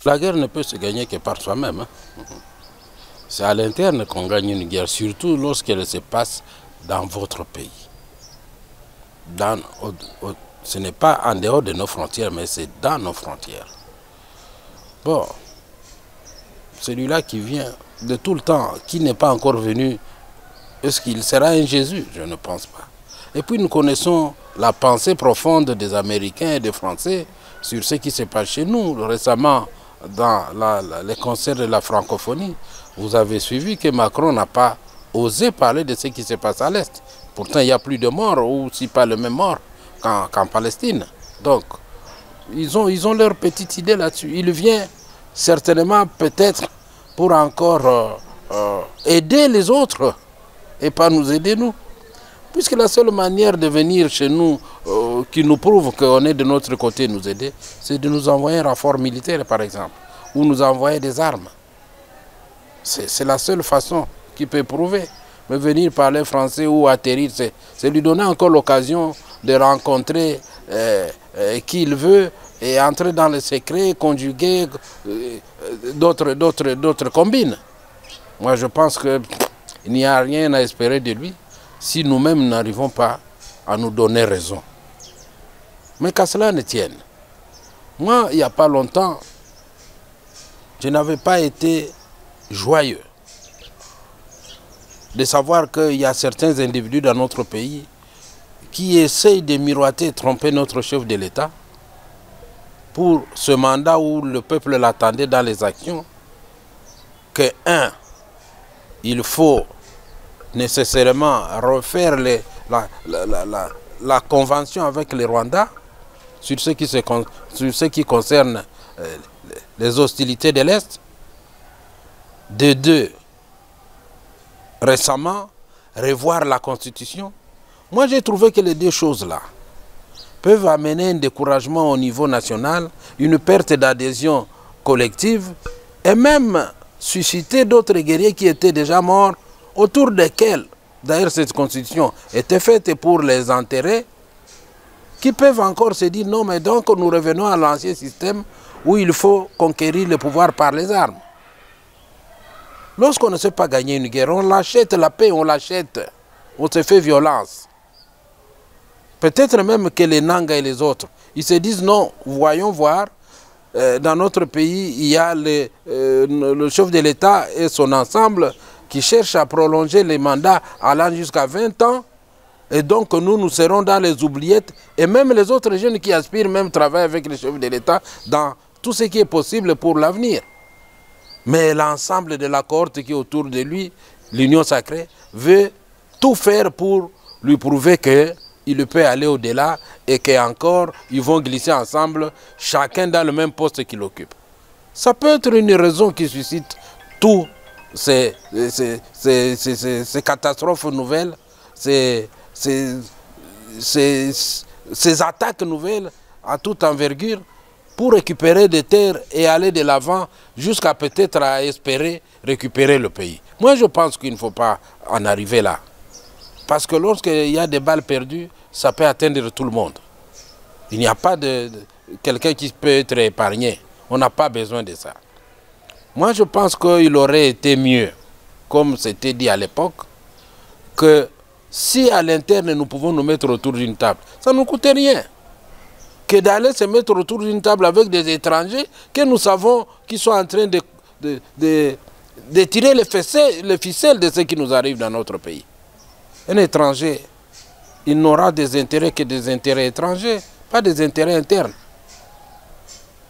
La guerre ne peut se gagner que par soi-même. Hein. C'est à l'interne qu'on gagne une guerre, surtout lorsqu'elle se passe dans votre pays. Ce n'est pas en dehors de nos frontières, mais c'est dans nos frontières. Bon, celui-là qui vient de tout le temps, qui n'est pas encore venu, est-ce qu'il sera un Jésus? Je ne pense pas. Et puis nous connaissons la pensée profonde des Américains et des Français sur ce qui se passe chez nous. Récemment, dans les concerts de la francophonie, vous avez suivi que Macron n'a pas osé parler de ce qui se passe à l'Est. Pourtant, il y a plus de morts, ou si pas le même mort qu'en Palestine. Donc, ils ont leur petite idée là-dessus. Il vient certainement peut-être pour encore aider les autres et pas nous aider nous. Puisque la seule manière de venir chez nous, qui nous prouve qu'on est de notre côté nous aider, c'est de nous envoyer un renfort militaire par exemple, ou nous envoyer des armes. C'est la seule façon qui peut prouver. Mais venir parler français ou atterrir, c'est lui donner encore l'occasion de rencontrer qui il veut et entrer dans le secret, conjuguer d'autres combines. Moi je pense qu'il n'y a rien à espérer de lui si nous-mêmes n'arrivons pas à nous donner raison. Mais qu'à cela ne tienne. Moi, il n'y a pas longtemps, je n'avais pas été joyeux de savoir qu'il y a certains individus dans notre pays qui essayent de miroiter et tromper notre chef de l'État pour ce mandat où le peuple l'attendait dans les actions, que il faut nécessairement refaire la convention avec les Rwandais sur ce qui concerne les hostilités de l'Est. De deux, récemment, revoir la Constitution. Moi, j'ai trouvé que les deux choses-là peuvent amener un découragement au niveau national, une perte d'adhésion collective, et même susciter d'autres guerriers qui étaient déjà morts, autour desquels, d'ailleurs, cette constitution était faite pour les intérêts, qui peuvent encore se dire non, mais donc nous revenons à l'ancien système où il faut conquérir le pouvoir par les armes. Lorsqu'on ne sait pas gagner une guerre, on l'achète, la paix, on l'achète, on se fait violence. Peut-être même que les Nanga et les autres, ils se disent non, voyons voir, dans notre pays, il y a le chef de l'État et son ensemble qui cherchent à prolonger les mandats allant jusqu'à 20 ans. Et donc nous serons dans les oubliettes. Et même les autres jeunes qui aspirent même travailler avec le chef de l'État dans tout ce qui est possible pour l'avenir. Mais l'ensemble de la cohorte qui est autour de lui, l'Union sacrée, veut tout faire pour lui prouver qu'il peut aller au-delà et qu'encore ils vont glisser ensemble, chacun dans le même poste qu'il occupe. Ça peut être une raison qui suscite tout ces catastrophes nouvelles, ces attaques nouvelles à toute envergure pour récupérer des terres et aller de l'avant jusqu'à peut-être à espérer récupérer le pays. Moi, je pense qu'il ne faut pas en arriver là. Parce que lorsqu'il y a des balles perdues, ça peut atteindre tout le monde. Il n'y a pas de quelqu'un qui peut être épargné. On n'a pas besoin de ça. Moi, je pense qu'il aurait été mieux, comme c'était dit à l'époque, que si à l'interne nous pouvons nous mettre autour d'une table, ça ne nous coûte rien. Que d'aller se mettre autour d'une table avec des étrangers que nous savons qui sont en train de tirer les ficelles de ce qui nous arrive dans notre pays. Un étranger, il n'aura des intérêts que des intérêts étrangers, pas des intérêts internes.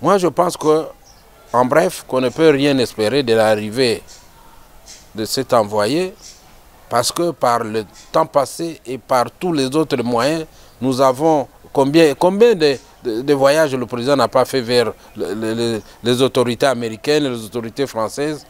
Moi, je pense que, en bref, qu'on ne peut rien espérer de l'arrivée de cet envoyé, parce que par le temps passé et par tous les autres moyens, nous avons combien de voyages le président n'a pas fait vers les autorités américaines, les autorités françaises,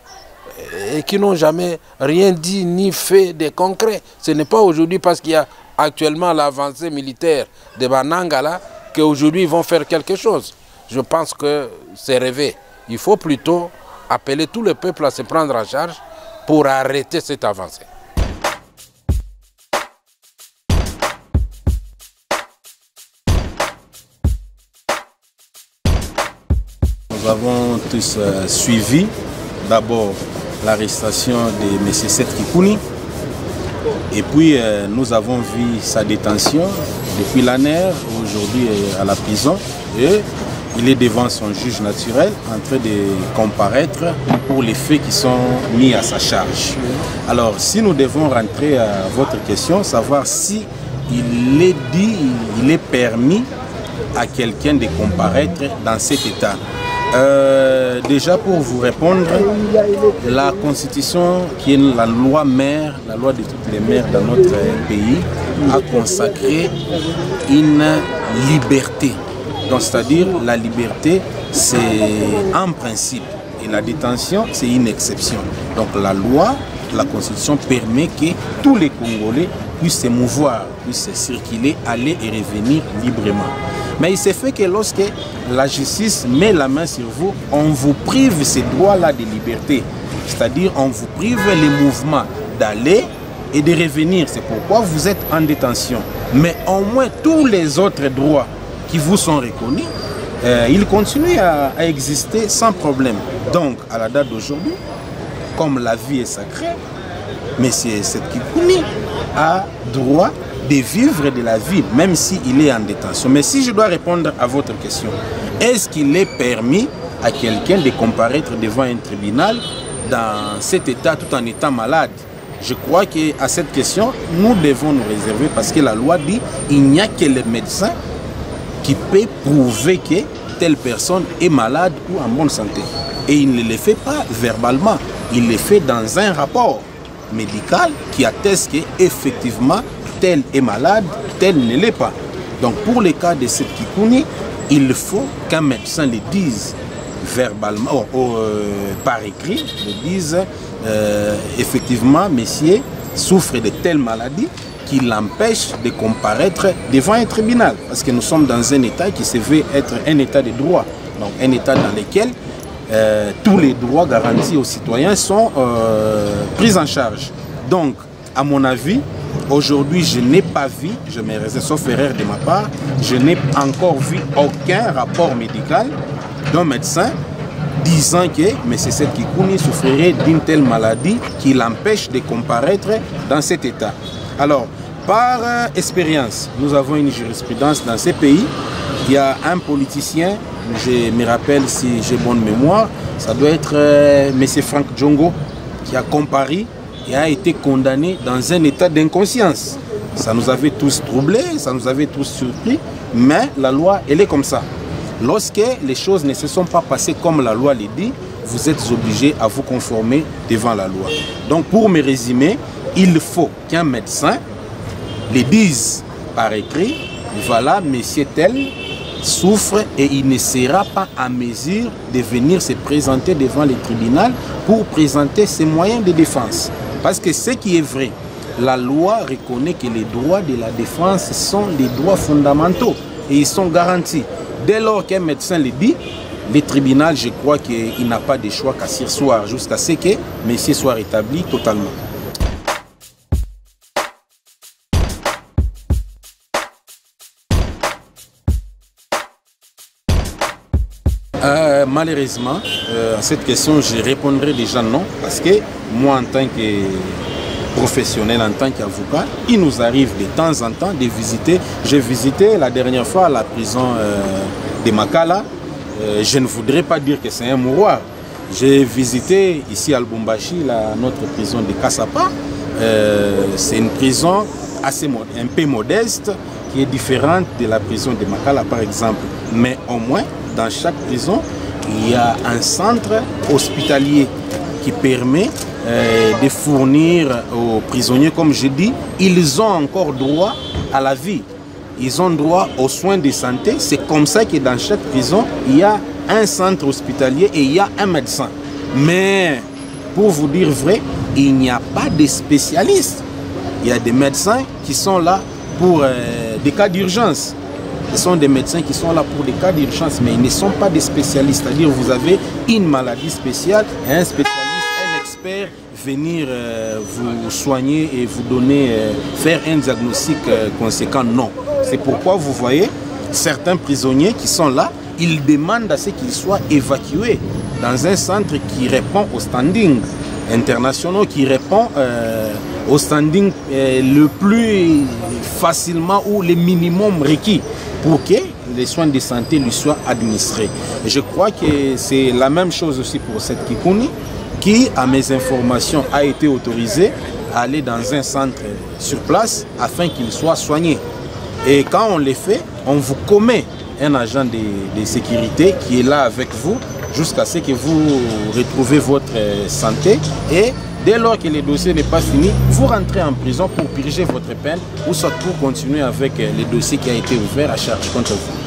et qui n'ont jamais rien dit ni fait de concret. Ce n'est pas aujourd'hui parce qu'il y a actuellement l'avancée militaire de Banangala qu'aujourd'hui ils vont faire quelque chose. Je pense que c'est rêvé. Il faut plutôt appeler tout le peuple à se prendre en charge pour arrêter cette avancée. nous avons tous suivi d'abord l'arrestation de M. Seth Kikouni. Et puis nous avons vu sa détention depuis l'ANER, aujourd'hui à la prison. Et il est devant son juge naturel en train de comparaître pour les faits qui sont mis à sa charge. Alors si nous devons rentrer à votre question, savoir si il est dit, il est permis à quelqu'un de comparaître dans cet état. Déjà pour vous répondre, la constitution qui est la loi mère, la loi de toutes les mères dans notre pays, a consacré une liberté. Donc c'est-à-dire la liberté c'est un principe et la détention c'est une exception. Donc la loi, la constitution permet que tous les Congolais puissent se mouvoir, puissent circuler, aller et revenir librement. Mais il s'est fait que lorsque la justice met la main sur vous, on vous prive ces droits-là de liberté. C'est-à-dire on vous prive les mouvements d'aller et de revenir. C'est pourquoi vous êtes en détention. Mais au moins tous les autres droits qui vous sont reconnus, ils continuent à exister sans problème. Donc à la date d'aujourd'hui, comme la vie est sacrée, M. Seth Kikouni a droit de vivre de la vie, même s'il est en détention. Mais si je dois répondre à votre question, est-ce qu'il est permis à quelqu'un de comparaître devant un tribunal dans cet état tout en étant malade? Je crois qu'à cette question, nous devons nous réserver parce que la loi dit qu'il n'y a que le médecin qui peut prouver que telle personne est malade ou en bonne santé. Et il ne le fait pas verbalement, il le fait dans un rapport médical qui atteste qu'effectivement tel est malade, tel ne l'est pas. Donc pour le cas de Seth Kikouni, il faut qu'un médecin le dise verbalement, par écrit, le dise effectivement, monsieur souffre de telle maladie qui l'empêche de comparaître devant un tribunal. Parce que nous sommes dans un état qui se veut être un état de droit. Donc un état dans lequel tous les droits garantis aux citoyens sont pris en charge. Donc, à mon avis, aujourd'hui, je n'ai pas vu, je me réserve, sauf erreur de ma part, je n'ai encore vu aucun rapport médical d'un médecin disant que M. Seth Kikouni souffrirait d'une telle maladie qui l'empêche de comparaître dans cet état. Alors, par expérience, nous avons une jurisprudence dans ces pays. Il y a un politicien, je me rappelle si j'ai bonne mémoire, ça doit être M. Franck Djongo, qui a comparé et a été condamné dans un état d'inconscience. Ça nous avait tous troublés, ça nous avait tous surpris, mais la loi, elle est comme ça. Lorsque les choses ne se sont pas passées comme la loi le dit, vous êtes obligés à vous conformer devant la loi. Donc pour me résumer, il faut qu'un médecin le dise par écrit, voilà, monsieur tel souffre et il ne sera pas à mesure de venir se présenter devant le tribunal pour présenter ses moyens de défense. Parce que ce qui est vrai, la loi reconnaît que les droits de la défense sont des droits fondamentaux et ils sont garantis. Dès lors qu'un médecin le dit, le tribunal, je crois qu'il n'a pas de choix qu'à s'asseoir jusqu'à ce que monsieur soit rétabli totalement. Malheureusement, à cette question, je répondrai déjà non, parce que moi, en tant que professionnel, en tant qu'avocat, il nous arrive de temps en temps de visiter. J'ai visité la dernière fois la prison de Makala. Je ne voudrais pas dire que c'est un mouroir. J'ai visité ici à Lubumbashi, notre prison de Kassapa. C'est une prison un peu modeste, qui est différente de la prison de Makala, par exemple. Mais au moins, dans chaque prison, il y a un centre hospitalier qui permet de fournir aux prisonniers, comme je dis, ils ont encore droit à la vie. Ils ont droit aux soins de santé. C'est comme ça que dans chaque prison, il y a un centre hospitalier et il y a un médecin. Mais, pour vous dire vrai, il n'y a pas de spécialistes. Il y a des médecins qui sont là pour des cas d'urgence. Ce sont des médecins qui sont là pour des cas d'urgence, mais ils ne sont pas des spécialistes. C'est-à-dire vous avez une maladie spéciale et un spécialiste, un expert venir vous soigner et vous donner, faire un diagnostic conséquent. Non. C'est pourquoi vous voyez certains prisonniers qui sont là, il demande à ce qu'il soit évacué dans un centre qui répond au standing international, qui répond au standing le plus facilement ou le minimum requis pour que les soins de santé lui soient administrés. Et je crois que c'est la même chose aussi pour cette Kikuni qui, à mes informations, a été autorisé à aller dans un centre sur place afin qu'il soit soigné. Et quand on le fait, on vous commet un agent de sécurité qui est là avec vous jusqu'à ce que vous retrouvez votre santé. Et dès lors que le dossier n'est pas fini, vous rentrez en prison pour purger votre peine ou soit pour continuer avec le dossier qui a été ouvert à charge contre vous.